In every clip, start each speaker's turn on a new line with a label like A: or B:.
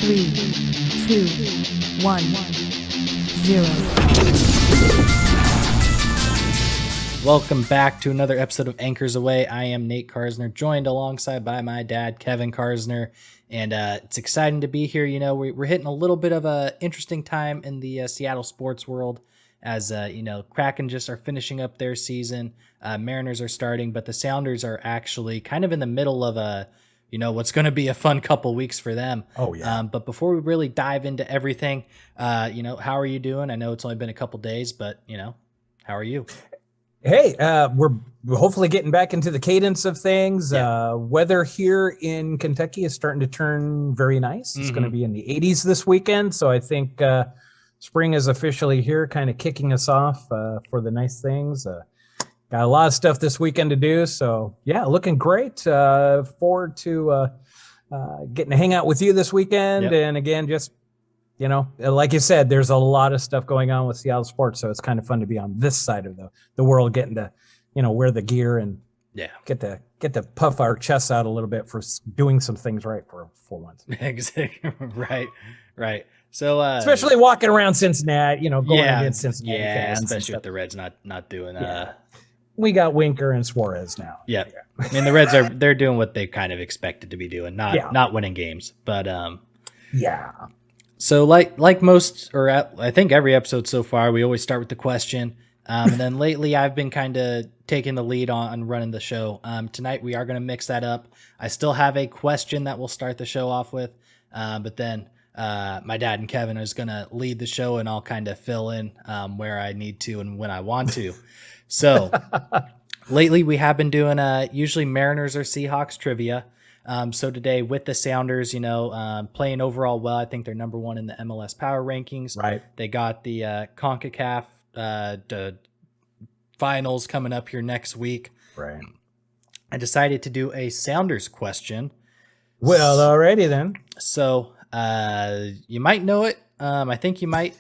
A: 3, 2, 1, 0.
B: Welcome back to another episode of Anchors Away. I am Nate Karsner, joined alongside by my dad, Kevin Karsner, and it's exciting to be here. You know, we're hitting a little bit of a interesting time in the Seattle sports world as, Kraken just are finishing up their season. Mariners are starting, but the Sounders are actually kind of in the middle of what's going to be a fun couple weeks for them.
C: Oh, yeah.
B: But before we really dive into everything, how are you doing? I know it's only been a couple days, but, how are you?
C: Hey, we're hopefully getting back into the cadence of things.
B: Yeah.
C: Weather here in Kentucky is starting to turn very nice. It's going to be in the 80s this weekend. So I think spring is officially here, kind of kicking us off for the nice things. Got a lot of stuff this weekend to do. So, yeah, looking great. Forward to getting to hang out with you this weekend.
B: Yep.
C: And again, just, like you said, there's a lot of stuff going on with Seattle sports. So it's kind of fun to be on this side of the world, getting to, wear the gear and get to puff our chests out a little bit for doing some things right for once.
B: Exactly. Right. So,
C: especially walking around Cincinnati, going against Cincinnati fans.
B: Especially with the Reds not doing
C: we got Winker and Suarez now.
B: Yeah. I mean, the Reds they're doing what they kind of expected to be doing, not winning games. But so like most, or I think every episode so far, we always start with the question. And then lately I've been kind of taking the lead on running the show. Tonight we are going to mix that up. I still have a question that we'll start the show off with. But then my dad and Kevin is going to lead the show, and I'll kind of fill in where I need to and when I want to. So lately we have been doing usually Mariners or Seahawks trivia. So today with the Sounders, playing overall well. I think they're number one in the MLS power rankings.
C: Right.
B: They got the CONCACAF the finals coming up here next week.
C: Right.
B: I decided to do a Sounders question.
C: Well, alrighty then.
B: So you might know it. I think you might.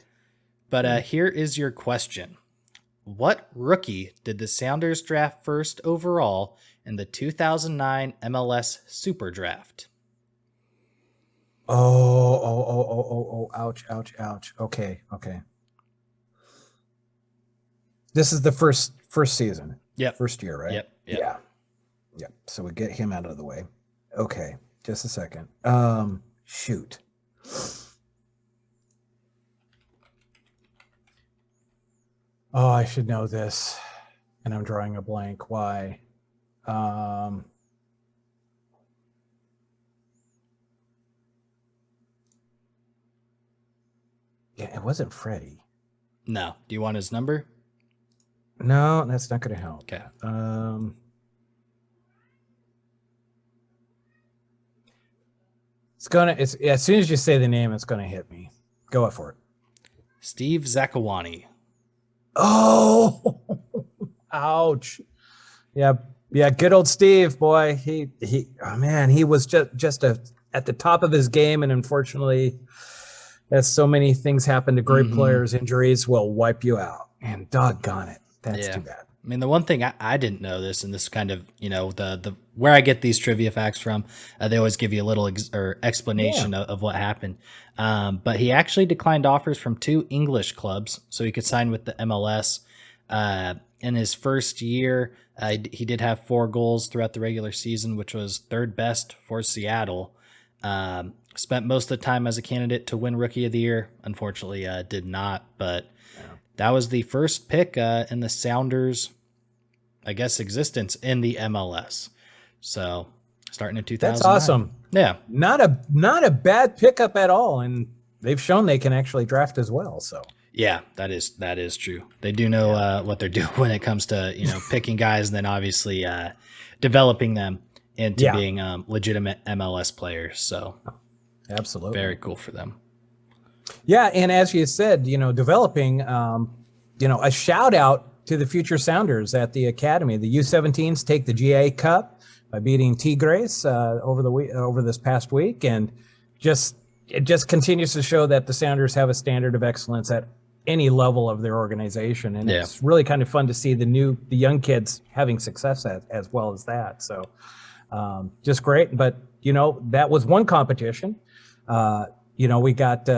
B: But here is your question. What rookie did the Sounders draft first overall in the 2009 MLS Super Draft?
C: Oh, ouch. Okay. This is the first season.
B: Yep.
C: First year, right?
B: Yep.
C: Yeah. So we get him out of the way. Okay. Just a second. Shoot. Oh, I should know this. And I'm drawing a blank. Why? It wasn't Freddie.
B: No. Do you want his number?
C: No, that's not going to help.
B: Okay.
C: It's as soon as you say the name, it's going to hit me. Go for it.
B: Steve Zakawani.
C: Oh, ouch. Yeah. Good old Steve, boy. He was just at the top of his game. And unfortunately, as so many things happen to great players, injuries will wipe you out. And doggone it. That's too bad.
B: I mean, the one thing I didn't know this, and this kind of, the where I get these trivia facts from, they always give you a little explanation of what happened. But he actually declined offers from 2 English clubs so he could sign with the MLS. In his first year, he did have 4 goals throughout the regular season, which was third best for Seattle. Spent most of the time as a candidate to win Rookie of the Year. Unfortunately, did not, but that was the first pick in the Sounders, I guess, existence in the MLS. So starting in 2000.
C: That's awesome.
B: Yeah.
C: Not a bad pickup at all. And they've shown they can actually draft as well. So
B: yeah, that is true. They do know what they're doing when it comes to, picking guys and then obviously developing them into being legitimate MLS players. So
C: absolutely.
B: Very cool for them.
C: Yeah, and as you said, developing, a shout out to the future Sounders at the academy. The U17s take the GA Cup by beating Tigres over this past week, and it just continues to show that the Sounders have a standard of excellence at any level of their organization, and it's really kind of fun to see the young kids having success as well as that. So just great, but that was one competition. we got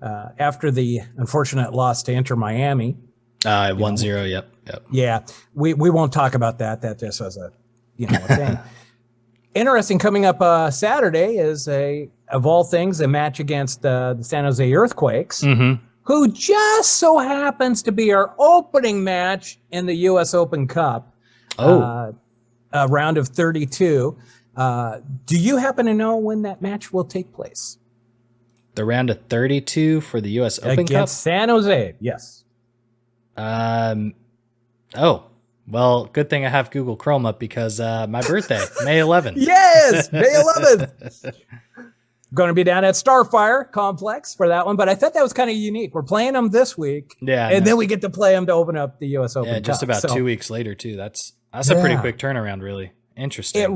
C: after the unfortunate loss to Inter Miami.
B: 1-0. Yep.
C: Yeah, we won't talk about that. That just was a thing. Interesting. Coming up Saturday is of all things, a match against the San Jose Earthquakes, who just so happens to be our opening match in the U.S. Open Cup. A round of 32. Do you happen to know when that match will take place?
B: The round of 32 for the U.S. Open Cup?
C: Against San Jose, yes.
B: Well, good thing I have Google Chrome up because my birthday, May 11th.
C: Yes, May 11th. Going to be down at Starfire Complex for that one, but I thought that was kind of unique. We're playing them this week, and then we get to play them to open up the U.S. Open Cup.
B: Yeah, just about 2 weeks later, too. That's a pretty quick turnaround, really. Interesting.
C: It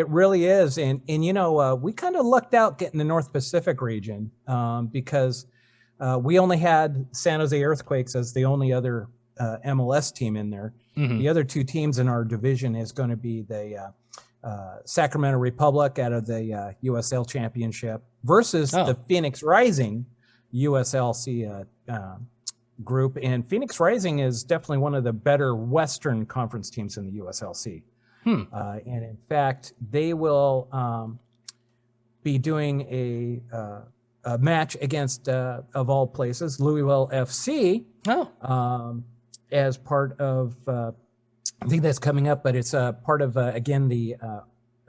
C: really is. And we kind of lucked out getting the North Pacific region because we only had San Jose Earthquakes as the only other MLS team in there. The other two teams in our division is going to be the Sacramento Republic out of the USL Championship versus the Phoenix Rising USLC group. And Phoenix Rising is definitely one of the better Western Conference teams in the USLC. And in fact, they will be doing a match against, of all places, Louisville FC. As part of, I think that's coming up, but it's part of, again, the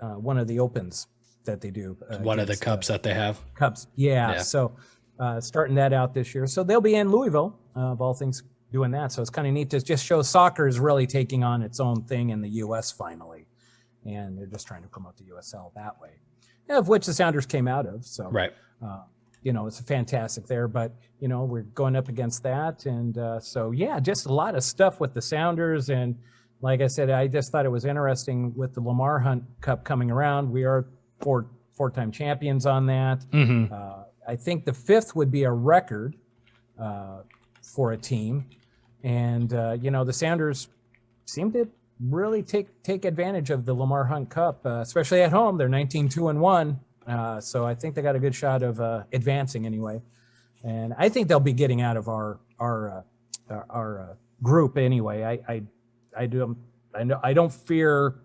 C: one of the opens that they do.
B: One of the cups that they have.
C: Cups, yeah. So starting that out this year. So they'll be in Louisville, of all things, doing that. So it's kind of neat to just show soccer is really taking on its own thing in the U.S. finally. And they're just trying to promote the USL that way, of which the Sounders came out of. So, it's fantastic there. But, we're going up against that. And just a lot of stuff with the Sounders. And like I said, I just thought it was interesting with the Lamar Hunt Cup coming around. We are four-time champions on that. I think the fifth would be a record for a team. And, the Sounders seem to really take advantage of the Lamar Hunt Cup, especially at home. They're 19-2-1. So I think they got a good shot of advancing anyway. And I think they'll be getting out of our group anyway. I don't fear,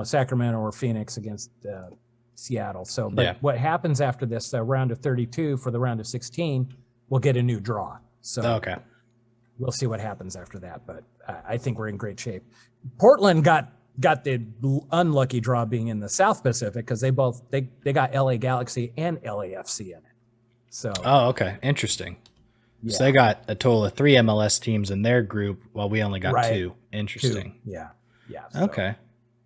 C: Sacramento or Phoenix against Seattle. So, but what happens after this round of 32 for the round of 16, we'll get a new draw. So we'll see what happens after that. But I think we're in great shape. Portland got the unlucky draw being in the South Pacific because they got LA Galaxy and LAFC in it. So
B: interesting. Yeah. So they got a total of 3 MLS teams in their group while we only got 2. Interesting.
C: 2. Yeah.
B: Okay.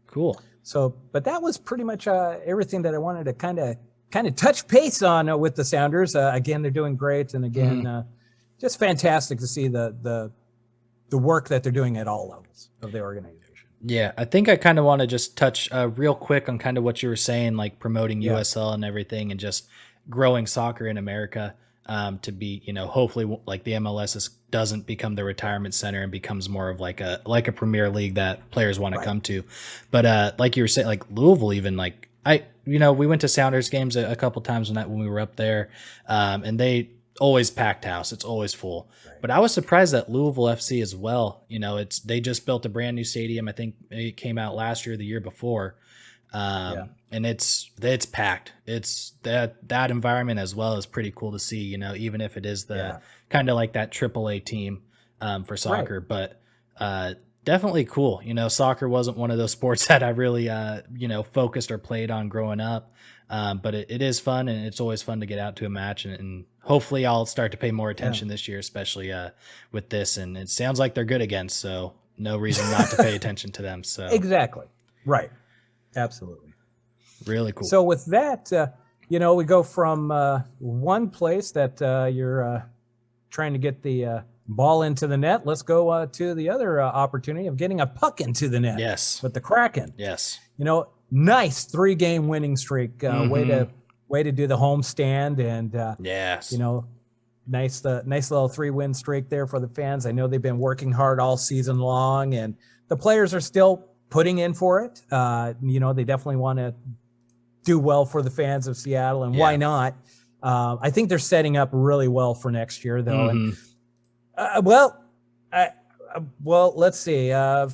B: Cool.
C: So, but that was pretty much everything that I wanted to kind of touch base on with the Sounders. Again, they're doing great, and again, just fantastic to see the work that they're doing at all levels of the organization.
B: Yeah, I think I kind of want to just touch real quick on kind of what you were saying, like promoting USL and everything, and just growing soccer in America to be, hopefully like the MLS doesn't become the retirement center and becomes more of like a Premier League that players want to come to. But like you were saying, like Louisville, even like we went to Sounders games a couple times when we were up there, and they always packed house. It's always full. But I was surprised that Louisville FC as well. They just built a brand new stadium. I think it came out last year, or the year before. And it's packed. It's that environment as well is pretty cool to see, even if it is the kind of like that AAA team for soccer, but definitely cool. Soccer wasn't one of those sports that I really, focused or played on growing up. But it is fun, and it's always fun to get out to a match, and hopefully I'll start to pay more attention this year, especially with this. And it sounds like they're good again, so no reason not to pay attention to them. So
C: exactly. Right. Absolutely.
B: Really cool.
C: So with that, we go from one place that you're trying to get the ball into the net. Let's go to the other opportunity of getting a puck into the net.
B: Yes.
C: With the Kraken.
B: Yes.
C: Nice 3-game winning streak. Way to do the home stand, and
B: yes.
C: Nice little 3-win streak there for the fans. I know they've been working hard all season long, and the players are still putting in for it. They definitely want to do well for the fans of Seattle, and why not? I think they're setting up really well for next year, though. And
B: Mhm.
C: well, well, let's see.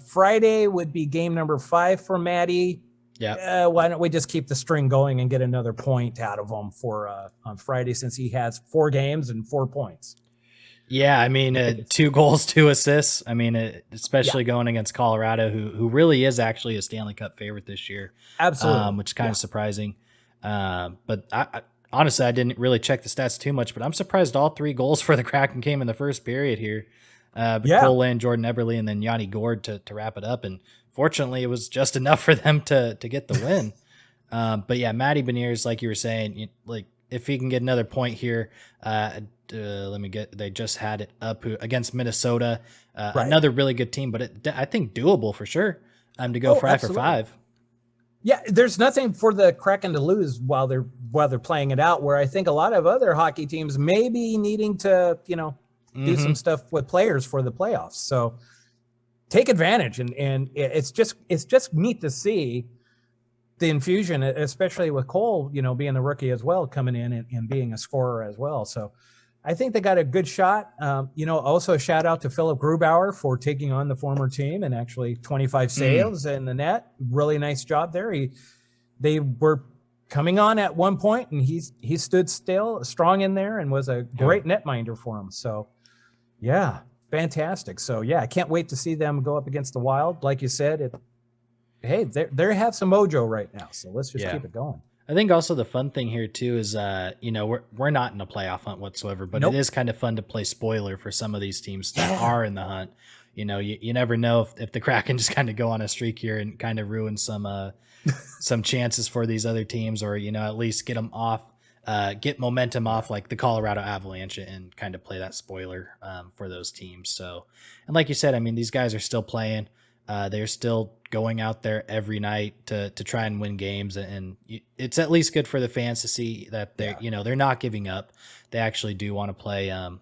C: Friday would be game number 5 for Maddie.
B: Yeah.
C: Why don't we just keep the string going and get another point out of him for on Friday, since he has 4 games and 4 points.
B: Yeah, I mean, 2 goals, 2 assists. I mean, especially going against Colorado, who really is actually a Stanley Cup favorite this year,
C: Absolutely.
B: which is kind of surprising. But I honestly, I didn't really check the stats too much, but I'm surprised all 3 goals for the Kraken came in the first period here. Cole Lane, Jordan Eberle, and then Yanni Gord to wrap it up. And fortunately, it was just enough for them to get the win. But yeah, Matty Beniers, like you were saying, like if he can get another point here, they just had it up against Minnesota, another really good team, but I think doable for sure. To go 5 for 5.
C: Yeah, there's nothing for the Kraken to lose while they're playing it out. Where I think a lot of other hockey teams may be needing to do some stuff with players for the playoffs. So take advantage, and it's just neat to see the infusion, especially with Cole, being the rookie as well, coming in and being a scorer as well. So I think they got a good shot. Also a shout out to Philip Grubauer for taking on the former team and actually 25 saves in the net. Really nice job there. They were coming on at one point, and he stood still, strong in there, and was a great netminder for him. So, yeah, fantastic. So, yeah, I can't wait to see them go up against the Wild. Like you said, they have some mojo right now. So let's just keep it going.
B: I think also the fun thing here too is, we're not in a playoff hunt whatsoever, but it is kind of fun to play spoiler for some of these teams that are in the hunt. You never know if the Kraken just kind of go on a streak here and kind of ruin some chances for these other teams, or, at least get them off, get momentum off like the Colorado Avalanche and kind of play that spoiler for those teams. So, and like you said, I mean, these guys are still playing. They're still going out there every night to try and win games, and it's at least good for the fans to see that they're not giving up. They actually do want to play. And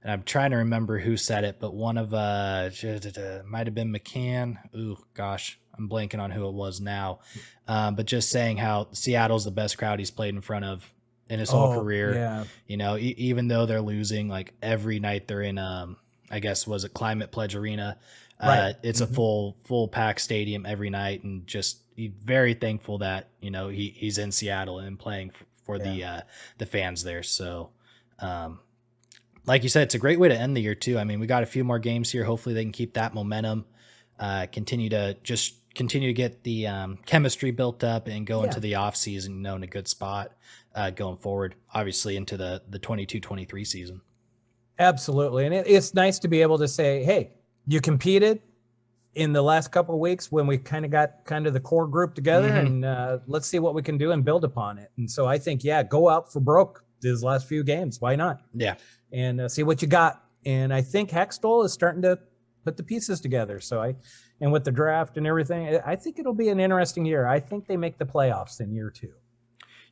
B: I'm trying to remember who said it, but one of might have been McCann. Ooh, gosh, I'm blanking on who it was now. But just saying how Seattle's the best crowd he's played in front of in his whole career. Yeah. Even though they're losing, like every night they're in, I guess was it Climate Pledge Arena. It's a full pack stadium every night, and just very thankful that he's in Seattle and playing for the fans there. So, like you said, it's a great way to end the year too. I mean, we got a few more games here. Hopefully, they can keep that momentum, continue to get the chemistry built up, and go into the off season in a good spot going forward. Obviously, into the 22-23 season.
C: Absolutely, and it's nice to be able to say, hey. You competed in the last couple of weeks when we got the core group together, and let's see what we can do and build upon it. And so I think, go out for broke these last few games. Why not? Yeah. And see what you got. And I think Hextall is starting to put the pieces together. So and with the draft and everything, I think it'll be an interesting year. I think they make the playoffs in year 2.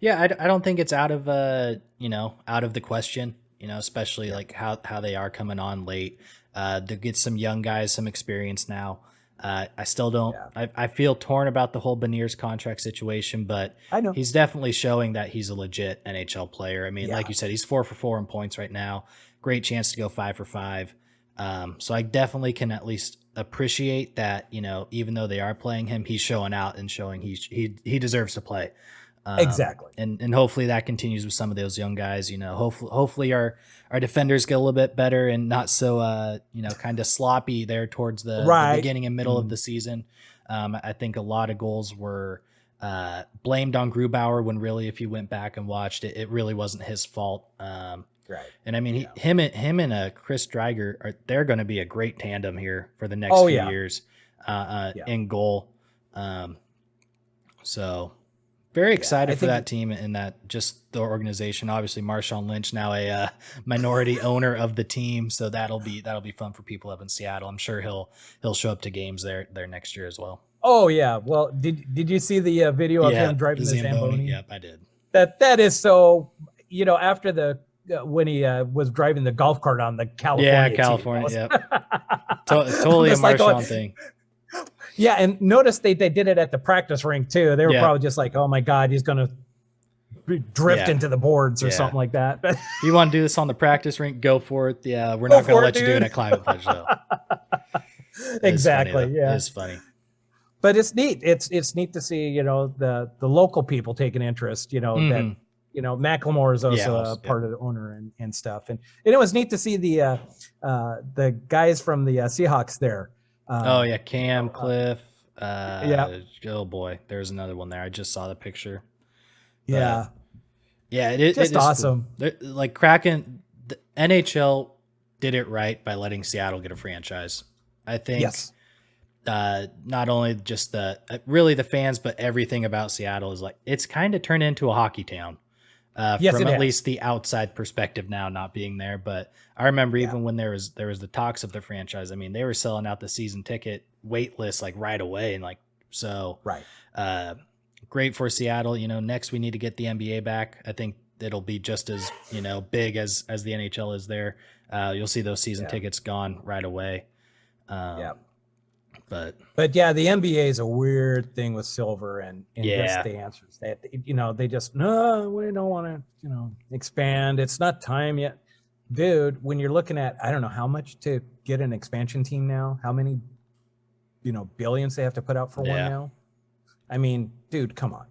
B: Yeah, I don't think it's out of out of the question. Especially like how they are coming on late. To get some young guys some experience now. I still don't. I feel torn about the whole Beniers contract situation, but
C: I know
B: he's definitely showing that he's a legit NHL player. I mean, like you said, he's 4 for 4 in points right now. Great chance to go 5 for 5. So I definitely can at least appreciate that. Even though they are playing him, he's showing out and showing he deserves to play.
C: Exactly.
B: And hopefully that continues with some of those young guys. Hopefully our defenders get a little bit better and not so kind of sloppy there towards the beginning and middle of the season. I think a lot of goals were blamed on Grubauer, when really, if you went back and watched it, it really wasn't his fault. And I mean, him and Chris Dreiger they're going to be a great tandem here for the next few years in goal. So very excited for that team and that just the organization. Obviously, Marshawn Lynch now a minority owner of the team, so that'll be fun for people up in Seattle. I'm sure he'll show up to games there next year as well.
C: Oh yeah. Well, did you see the video of him driving the Zamboni?
B: Yep, I did.
C: That is so. After the when he was driving the golf cart on the California.
B: Yeah, California. Yep. Totally a Marshawn thing.
C: Yeah, and notice they did it at the practice rink too. They were probably just like, "Oh my God, he's going to drift
B: Yeah.
C: into the boards or
B: Yeah.
C: something like that.
B: If you want to do this on the practice rink, go for it. Yeah, we're
C: Go
B: not going
C: for
B: to
C: it,
B: let you do it
C: dude.
B: at Climate Pledge, though.
C: Exactly.
B: Funny,
C: Yeah.
B: it's funny.
C: But it's neat. It's neat to see, the local people taking interest, that,
B: Mhm.
C: Macklemore is also
B: Yeah,
C: a part of the owner and stuff. And it was neat to see the guys from the Seahawks there.
B: Oh yeah, Cam, Cliff.
C: Yeah.
B: Oh boy, there's another one there. I just saw the picture.
C: Yeah.
B: Yeah, it
C: Just
B: is
C: awesome.
B: cool. Like Kraken, the NHL did it right by letting Seattle get a franchise. I think
C: Yes.
B: not only just really the fans, but everything about Seattle is like it's kind of turned into a hockey town.
C: Yes,
B: From
C: it
B: at
C: has.
B: least the outside perspective now, not being there. But I remember
C: Yeah.
B: even when there was the talks of the franchise. I mean, they were selling out the season ticket wait list like right away, and like so.
C: Right.
B: Great for Seattle. Next we need to get the NBA back. I think it'll be just as big as the NHL is there. You'll see those season tickets gone right away.
C: Yeah.
B: But
C: yeah, the NBA is a weird thing with silver and
B: Yeah.
C: just the answers that they just no, we don't want to expand. It's not time yet, dude. When you're looking at I don't know how much to get an expansion team now, how many billions they have to put out for one
B: Yeah.
C: now. I mean, dude, come on.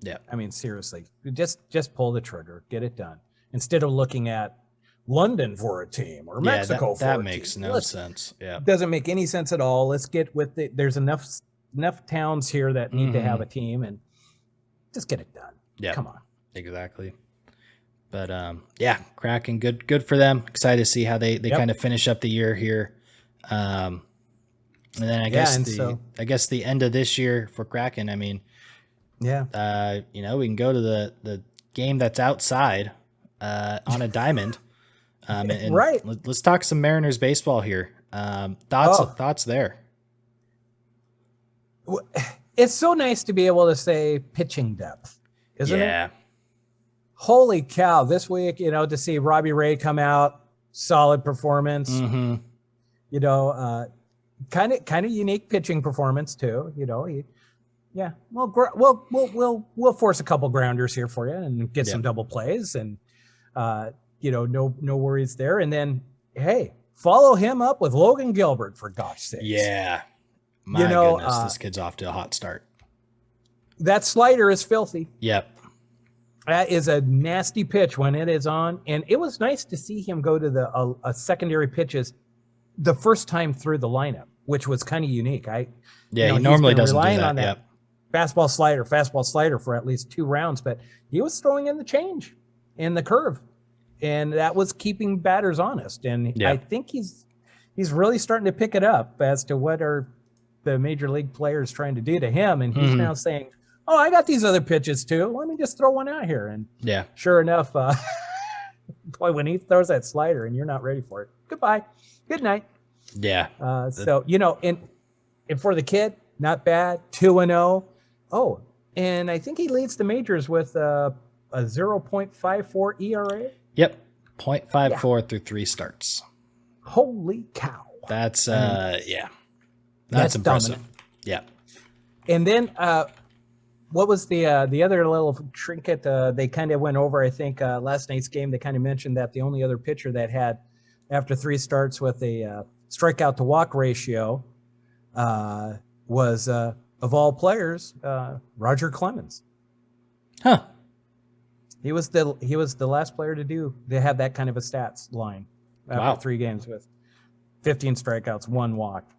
B: Yeah.
C: I mean, seriously, just pull the trigger, get it done instead of looking at London for a team or Mexico for a
B: that
C: team.
B: makes no sense. Yeah.
C: Doesn't make any sense at all. Let's get with it. There's enough towns here that need to have a team and just get it done.
B: Yeah.
C: Come on.
B: Exactly. But yeah, Kraken, good for them. Excited to see how they kind of finish up the year here. And then I guess I guess the end of this year for Kraken, I mean,
C: yeah.
B: we can go to the game that's outside on a diamond. And
C: right.
B: Let's talk some Mariners baseball here. Thoughts there.
C: It's so nice to be able to say pitching depth, isn't it?
B: Yeah.
C: Holy cow. This week, to see Robbie Ray come out, solid performance,
B: Mm-hmm.
C: Kind of unique pitching performance too. Yeah. We'll force a couple grounders here for you and get some double plays and, no worries there. And then, hey, follow him up with Logan Gilbert for gosh sakes.
B: Yeah. My goodness, this kid's off to a hot start.
C: That slider is filthy.
B: Yep.
C: That is a nasty pitch when it is on. And it was nice to see him go to the secondary pitches the first time through the lineup, which was kind of unique.
B: He normally doesn't do that.
C: On that fastball slider for at least 2 rounds, but he was throwing in the change and the curve, and that was keeping batters honest. And I think he's really starting to pick it up as to what are the major league players trying to do to him. And he's now saying, oh, I got these other pitches too. Let me just throw one out here. And sure enough, boy, when he throws that slider and you're not ready for it, goodbye. Good night.
B: Yeah.
C: So, and for the kid, not bad. 2-0. Oh, and I think he leads the majors with a 0.54 ERA.
B: Yep. 0.54 through 3 starts.
C: Holy cow.
B: That's that's impressive.
C: Dominant.
B: Yeah.
C: And then what was the other little trinket they kind of went over? I think last night's game, they kind of mentioned that the only other pitcher that had after 3 starts with a strikeout to walk ratio was of all players Roger Clemens.
B: Huh.
C: He was the last player to have that kind of a stats line after 3 games with 15 strikeouts, 1 walk.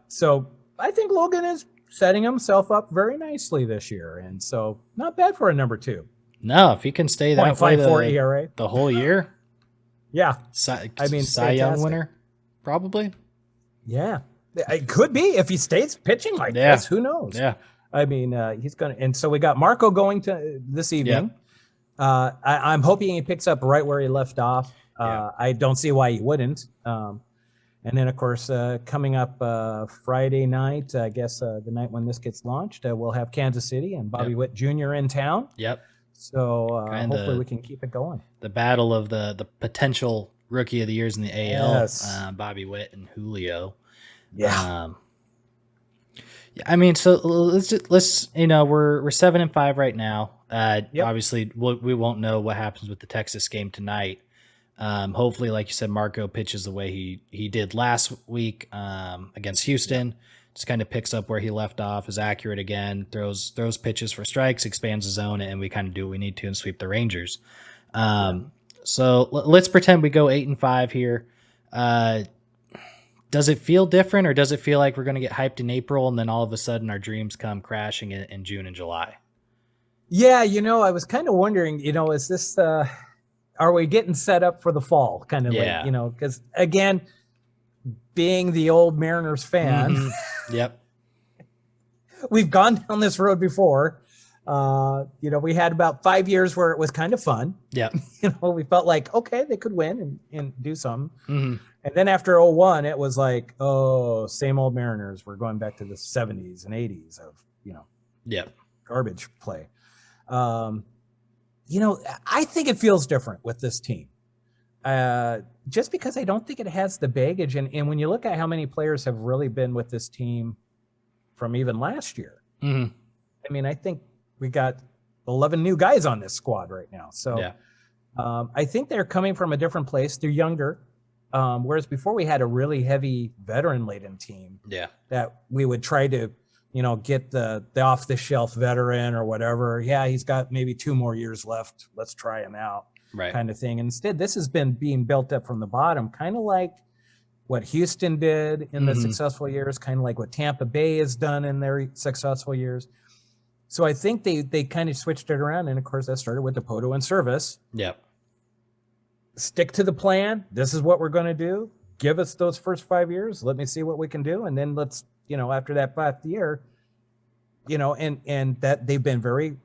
C: So I think Logan is setting himself up very nicely this year, and so not bad for a number 2.
B: No, if he can stay that way
C: 0.54 ERA
B: the whole year.
C: Yeah.
B: Cy Young winner, probably.
C: Yeah. It could be if he stays pitching like this. Who knows?
B: Yeah.
C: I mean, he's going to. And so we got Marco going to this evening. I'm hoping he picks up right where he left off. I don't see why he wouldn't. And then, of course, coming up Friday night, I guess the night when this gets launched, we'll have Kansas City and Bobby Witt Jr. in town.
B: Yep.
C: So hopefully we can keep it going.
B: The battle of the potential rookie of the years in the AL,
C: Yes.
B: Bobby Witt and Julio.
C: Yeah.
B: Yeah, I mean, so let's we're 7-5 right now.
C: Yep.
B: Obviously, we won't know what happens with the Texas game tonight. Hopefully, like you said, Marco pitches the way he did last week against Houston. Just kind of picks up where he left off, is accurate again, throws pitches for strikes, expands the zone, and we kind of do what we need to and sweep the Rangers. So let's pretend we go 8-5 here. Does it feel different, or does it feel like we're going to get hyped in April and then all of a sudden our dreams come crashing in June and July?
C: Yeah, I was kind of wondering, is this are we getting set up for the fall kind of
B: Yeah.
C: like, because again, being the old Mariners fan,
B: Yep.
C: we've gone down this road before. We had about 5 years where it was kind of fun.
B: Yep.
C: We felt like, okay, they could win and do something.
B: Mm-hmm.
C: And then after 01, it was like, oh, same old Mariners. We're going back to the 70s and 80s of,
B: Yep.
C: garbage play. I think it feels different with this team. Just because I don't think it has the baggage. And when you look at how many players have really been with this team from even last year,
B: Mm-hmm.
C: I mean, I think we got 11 new guys on this squad right now. So
B: Yeah.
C: I think they're coming from a different place. They're younger. Whereas before we had a really heavy veteran-laden team
B: Yeah.
C: that we would try to, get the off-the-shelf veteran or whatever. Yeah, he's got maybe 2 more years left. Let's try him out,
B: Right.
C: kind of thing. Instead, this has been being built up from the bottom, kind of like what Houston did in the successful years, kind of like what Tampa Bay has done in their successful years. So I think they kind of switched it around. And of course, that started with Dipoto and Service.
B: Yep.
C: Stick to the plan. This is what we're going to do. Give us those first 5 years. Let me see what we can do. And then let's, after that 5th year, and that they've been very,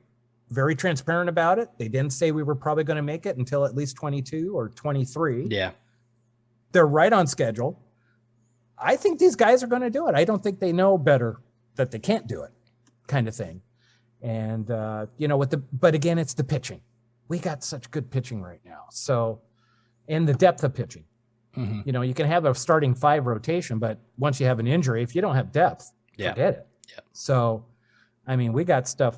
C: very transparent about it. They didn't say we were probably going to make it until at least 22 or 23.
B: Yeah.
C: They're right on schedule. I think these guys are going to do it. I don't think they know better that they can't do it, kind of thing. And, but again, it's the pitching. We got such good pitching right now. So, and the depth of pitching.
B: Mm-hmm.
C: You can have a starting 5 rotation, but once you have an injury, if you don't have depth, forget it.
B: Yeah.
C: So, I mean, we got stuff,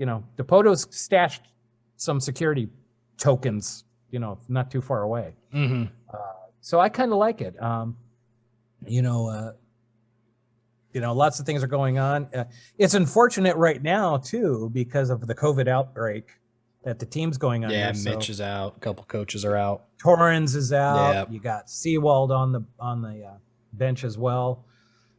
C: Depoto's stashed some security tokens, not too far away.
B: Mm-hmm.
C: So I kind of like it. Lots of things are going on. It's unfortunate right now too, because of the COVID outbreak that the team's going on.
B: Yeah. Mitch is out. A couple coaches are out.
C: Torrens is out.
B: Yep.
C: You got Seawald on the bench as well.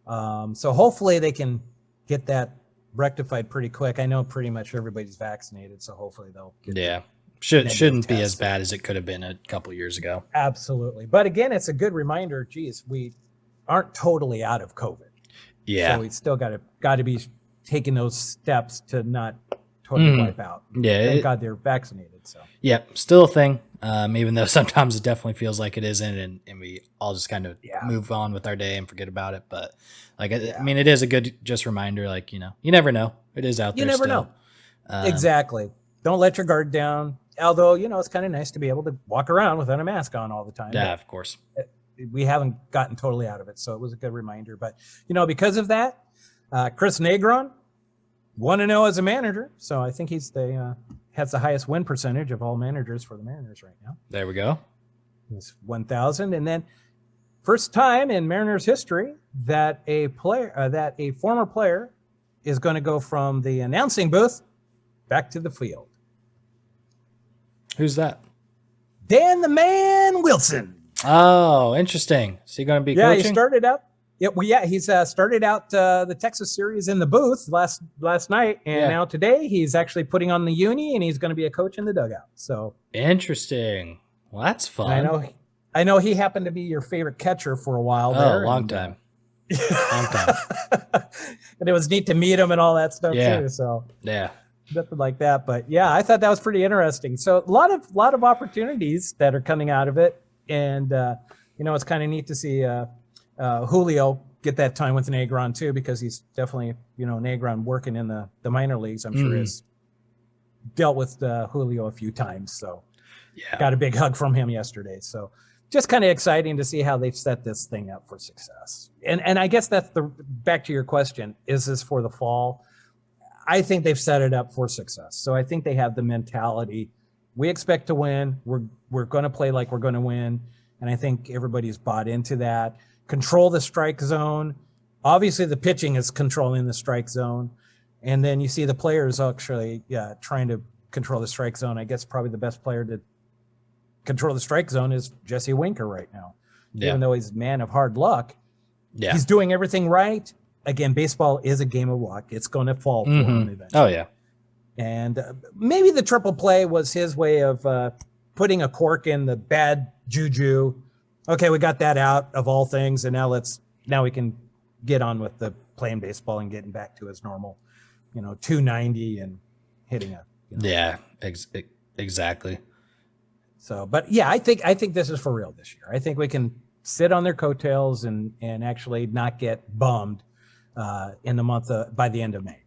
C: So hopefully they can get that rectified pretty quick. I know pretty much everybody's vaccinated, so hopefully they'll get
B: Shouldn't be
C: tests.
B: as bad as it could have been a couple years ago.
C: Absolutely. But again, it's a good reminder, geez, we aren't totally out of COVID.
B: Yeah.
C: So we still got to be taking those steps to not totally wipe out.
B: Yeah.
C: Thank God they're vaccinated. So
B: Yeah, still a thing. Even though sometimes it definitely feels like it isn't, and we all just kind of move on with our day and forget about it. But I mean, it is a good just reminder. Like you never know. It is out there.
C: You never
B: still.
C: know. Exactly. Don't let your guard down. Although it's kind of nice to be able to walk around without a mask on all the time.
B: Yeah, of course.
C: We haven't gotten totally out of it, so it was a good reminder. But because of that, Chris Negron 1-0 as a manager, so I think he's has the highest win percentage of all managers for the Mariners right now.
B: There we go.
C: It's 1,000, and then first time in Mariners history that a former player is going to go from the announcing booth back to the field.
B: Who's that?
C: Dan the Man Wilson.
B: Oh, interesting. Is he going to be
C: Yeah,
B: coaching?
C: he started out. He's started out the Texas series in the booth last night, and now today he's actually putting on the uni, and he's going to be a coach in the dugout. So
B: interesting. Well, that's fun.
C: I know he happened to be your favorite catcher for a while.
B: Oh, long time. Long time.
C: And it was neat to meet him and all that stuff too. So nothing like that, but yeah, I thought that was pretty interesting. So a lot of opportunities that are coming out of it, and it's kind of neat to see Julio get that time with Negron too, because he's definitely Negron working in the minor leagues. I'm sure has dealt with Julio a few times, so got a big hug from him yesterday. So just kind of exciting to see how they've set this thing up for success. And I guess that's back to your question, is this for the fall? I think they've set it up for success. So I think they have the mentality. We expect to win. We're going to play like we're going to win. And I think everybody's bought into that. Control the strike zone. Obviously, the pitching is controlling the strike zone. And then you see the players actually trying to control the strike zone. I guess probably the best player to control the strike zone is Jesse Winker right now.
B: Yeah.
C: Even though he's a man of hard luck,
B: Yeah.
C: he's doing everything right. Again, baseball is a game of luck. It's going to fall for him eventually.
B: Oh, yeah.
C: And maybe the triple play was his way of putting a cork in the bad juju. Okay, we got that out of all things, and now we can get on with the playing baseball and getting back to his normal, 290 and hitting a.
B: Yeah, exactly.
C: So, but yeah, I think this is for real this year. I think we can sit on their coattails and actually not get bummed in the month by the end of May.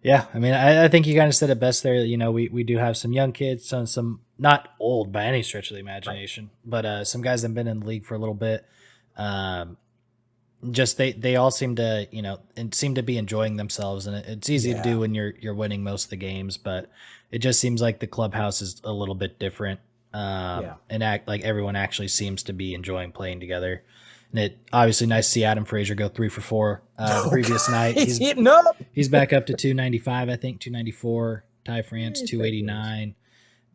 B: Yeah, I mean, I think you kind of said it best there. We do have some young kids, some not old by any stretch of the imagination, but some guys that have been in the league for a little bit. Just they all seem to and seem to be enjoying themselves, and it's easy to do when you're winning most of the games, but it just seems like the clubhouse is a little bit different, and act like everyone actually seems to be enjoying playing together. And it obviously nice to see Adam Frazier go 3 for 4 the previous night.
C: He's hitting up.
B: He's back up to 295, I think 294. Ty France 289.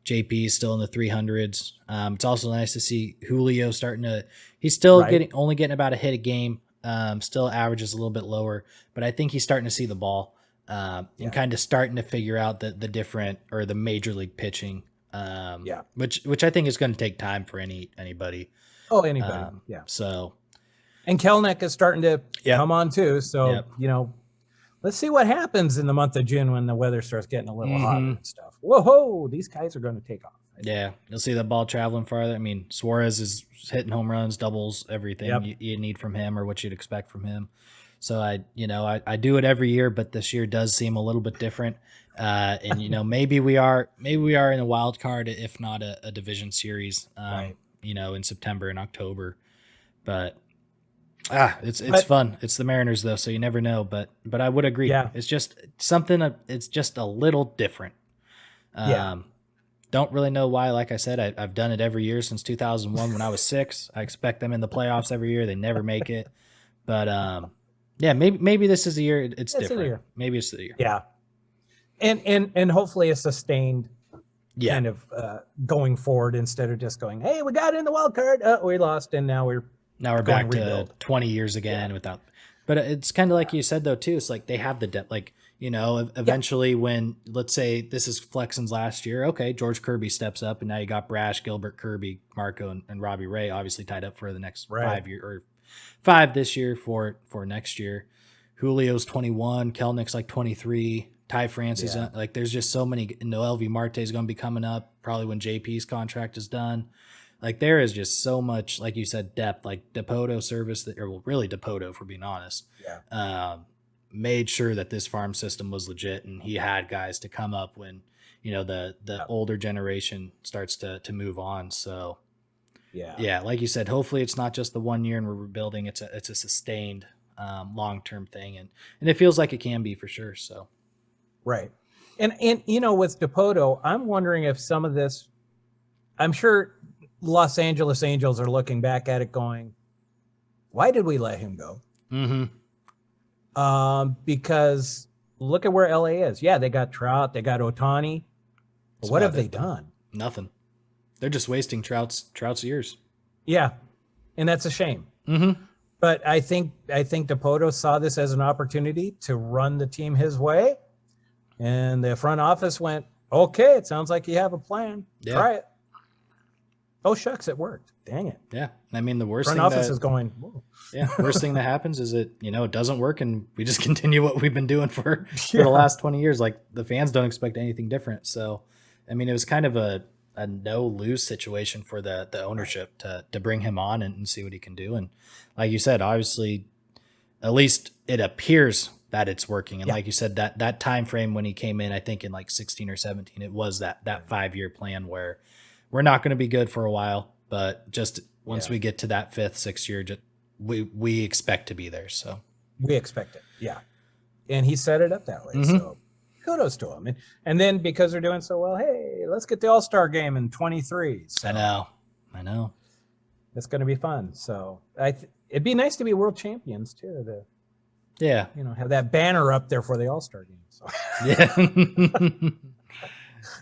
B: JP still in the 300s. It's also nice to see Julio starting to. He's still only getting about a hit a game. Still averages a little bit lower, but I think he's starting to see the ball and kind of starting to figure out the different or the major league pitching. Which I think is going to take time for anybody.
C: Oh, anybody.
B: So.
C: And Kelnick is starting to come on too. So, let's see what happens in the month of June when the weather starts getting a little hotter and stuff. Whoa, these guys are going to take off.
B: Yeah, you'll see the ball traveling farther. I mean, Suarez is hitting home runs, doubles, everything you need from him or what you'd expect from him. So I do it every year, but this year does seem a little bit different. And maybe we are in a wild card, if not a division series. In September and October, but it's fun. It's the Mariners though, so you never know. But I would agree. Yeah. It's just something. It's just a little different. Don't really know why. Like I said, I've done it every year since 2001 when I was 6. I expect them in the playoffs every year. They never make it. But maybe this is the year. It's different. Maybe it's the year.
C: Yeah, and hopefully a sustained. Kind of going forward instead of just going, hey, we got in the wild card, we lost, and now we're
B: back to 20 years again without. But it's kind of like you said though too. It's like they have the depth. Like eventually when let's say this is Flexen's last year, okay, George Kirby steps up, and now you got Brash, Gilbert, Kirby, Marco, and Robbie Ray obviously tied up for the next 5 year or 5 this year for next year. Julio's 21, Kelnick's like 23. Ty France is like, there's just so many. Noel V. Marte is going to be coming up probably when JP's contract is done. Like there is just so much, like you said, depth. Like Dipoto service really Dipoto, for being honest, made sure that this farm system was legit, and he had guys to come up when the older generation starts to move on. So like you said, hopefully it's not just the 1 year and we're rebuilding. It's a sustained long term thing, and it feels like it can be for sure. So.
C: Right. And with Dipoto, I'm wondering if some of this, I'm sure Los Angeles Angels are looking back at it going, why did we let him go? Because look at where LA is. Yeah, they got Trout, they got Ohtani. But what have they done?
B: Nothing. They're just wasting Trout's years.
C: Yeah. And that's a shame. But I think Dipoto saw this as an opportunity to run the team his way. And the front office went, okay, it sounds like you have a plan. Yeah. Try it. Oh, shucks, it worked. Dang it.
B: Yeah. I mean, the worst
C: front
B: thing
C: office is going, whoa.
B: Yeah, worst thing that happens is it doesn't work, and we just continue what we've been doing for the last 20 years. Like, the fans don't expect anything different. So, I mean, it was kind of a no-lose situation for the ownership to bring him on and see what he can do. And like you said, obviously, at least it appears that it's working. And like you said, that time frame when he came in, I think in like 16 or 17, it was that 5-year plan where we're not going to be good for a while, but just once
C: Yeah.
B: we get to that 5th, 6th year, we expect to be there. So
C: We expect it. Yeah. And he set it up that way.
B: Mhm.
C: So kudos to him. And then because they're doing so well, hey, let's get the All-Star game in 23. So
B: I know.
C: it's going to be fun. So it'd be nice to be world champions too, to,
B: Yeah.
C: have that banner up there for the All-Star game. So
B: Yeah.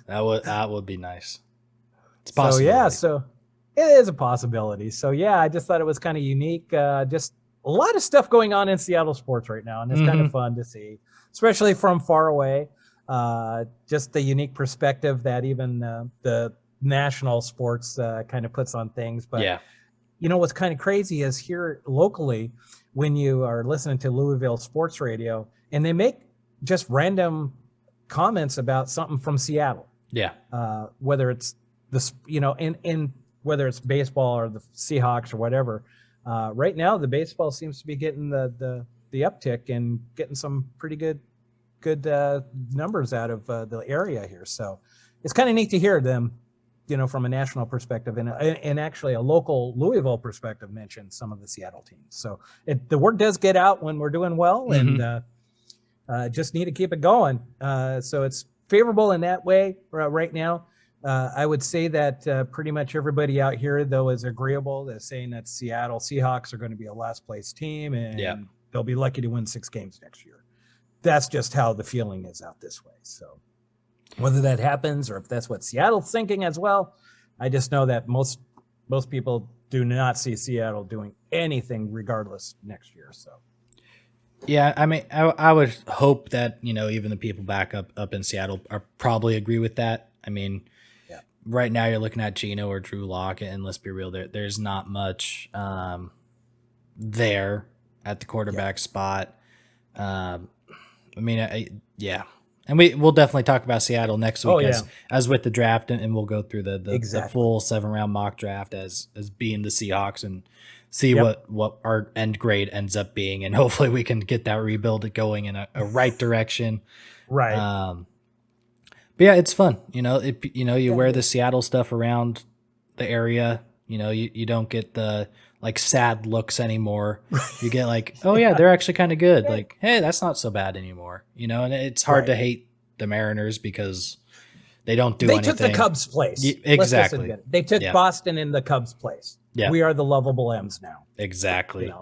B: that would be nice. It's
C: So
B: possible.
C: yeah, so it is a possibility. So yeah, I just thought it was kind of unique. Just a lot of stuff going on in Seattle sports right now, and it's kind of fun to see, especially from far away. Just the unique perspective that even the national sports kind of puts on things. But
B: yeah.
C: what's kind of crazy is here locally, when you are listening to Louisville sports radio, and they make just random comments about something from Seattle.
B: Yeah.
C: Whether it's in whether it's baseball or the Seahawks or whatever. Right now, the baseball seems to be getting the uptick and getting some pretty good numbers out of the area here. So it's kind of neat to hear them, from a national perspective and actually a local Louisville perspective mention some of the Seattle teams. So the word does get out when we're doing well, and just need to keep it going. So it's favorable in that way right now. I would say that pretty much everybody out here, though, is agreeable. They're saying that Seattle Seahawks are going to be a last place team, and they'll be lucky to win 6 games next year. That's just how the feeling is out this way. So whether that happens or if that's what Seattle's thinking as well, I just know that most people do not see Seattle doing anything regardless next year. So.
B: Yeah, I mean, I would hope that, even the people back up in Seattle are probably agree with that. I mean, right now you're looking at Geno or Drew Lock, and let's be real, there's not much there at the quarterback spot. I mean, and we'll definitely talk about Seattle next week as with the draft, and we'll go through the full 7-round mock draft as being the Seahawks and see what our end grade ends up being, and hopefully we can get that rebuild going in a right direction.
C: Right.
B: But yeah, it's fun. You wear the Seattle stuff around the area. You don't get the sad looks anymore. You get oh yeah, they're actually kind of good. Like, hey, that's not so bad anymore. And it's hard to hate the Mariners because they don't do anything.
C: They took the Cubs' place.
B: Exactly.
C: They took Boston in the Cubs' place.
B: Yeah.
C: We are the lovable M's now.
B: Exactly.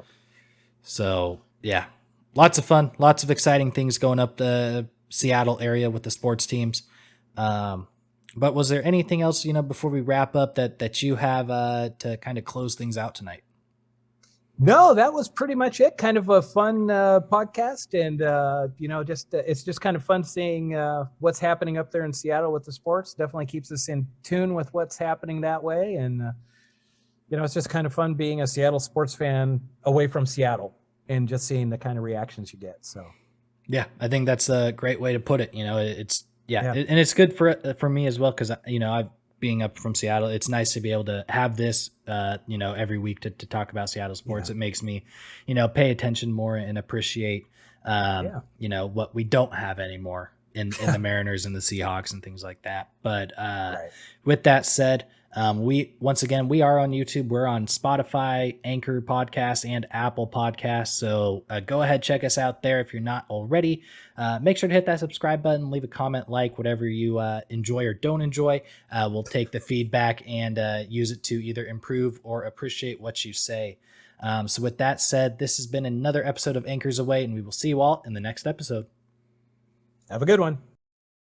B: So yeah, lots of fun, lots of exciting things going up the Seattle area with the sports teams. But was there anything else, before we wrap up that you have to kind of close things out tonight?
C: No, that was pretty much it. Kind of a fun podcast, and it's just kind of fun seeing what's happening up there in Seattle with the sports. Definitely keeps us in tune with what's happening that way, and it's just kind of fun being a Seattle sports fan away from Seattle and just seeing the kind of reactions you get. So,
B: yeah, I think that's a great way to put it. It's and it's good for me as well because I've being up from Seattle, it's nice to be able to have this, every week to talk about Seattle sports. It makes me, pay attention more and appreciate, what we don't have anymore in the Mariners and the Seahawks and things like that. But with that said, we are on YouTube. We're on Spotify, Anchor Podcasts, and Apple Podcasts. So go ahead, check us out there if you're not already. Make sure to hit that subscribe button, leave a comment, whatever you enjoy or don't enjoy. We'll take the feedback and use it to either improve or appreciate what you say. So with that said, this has been another episode of Anchors Away, and we will see you all in the next episode.
C: Have a good one.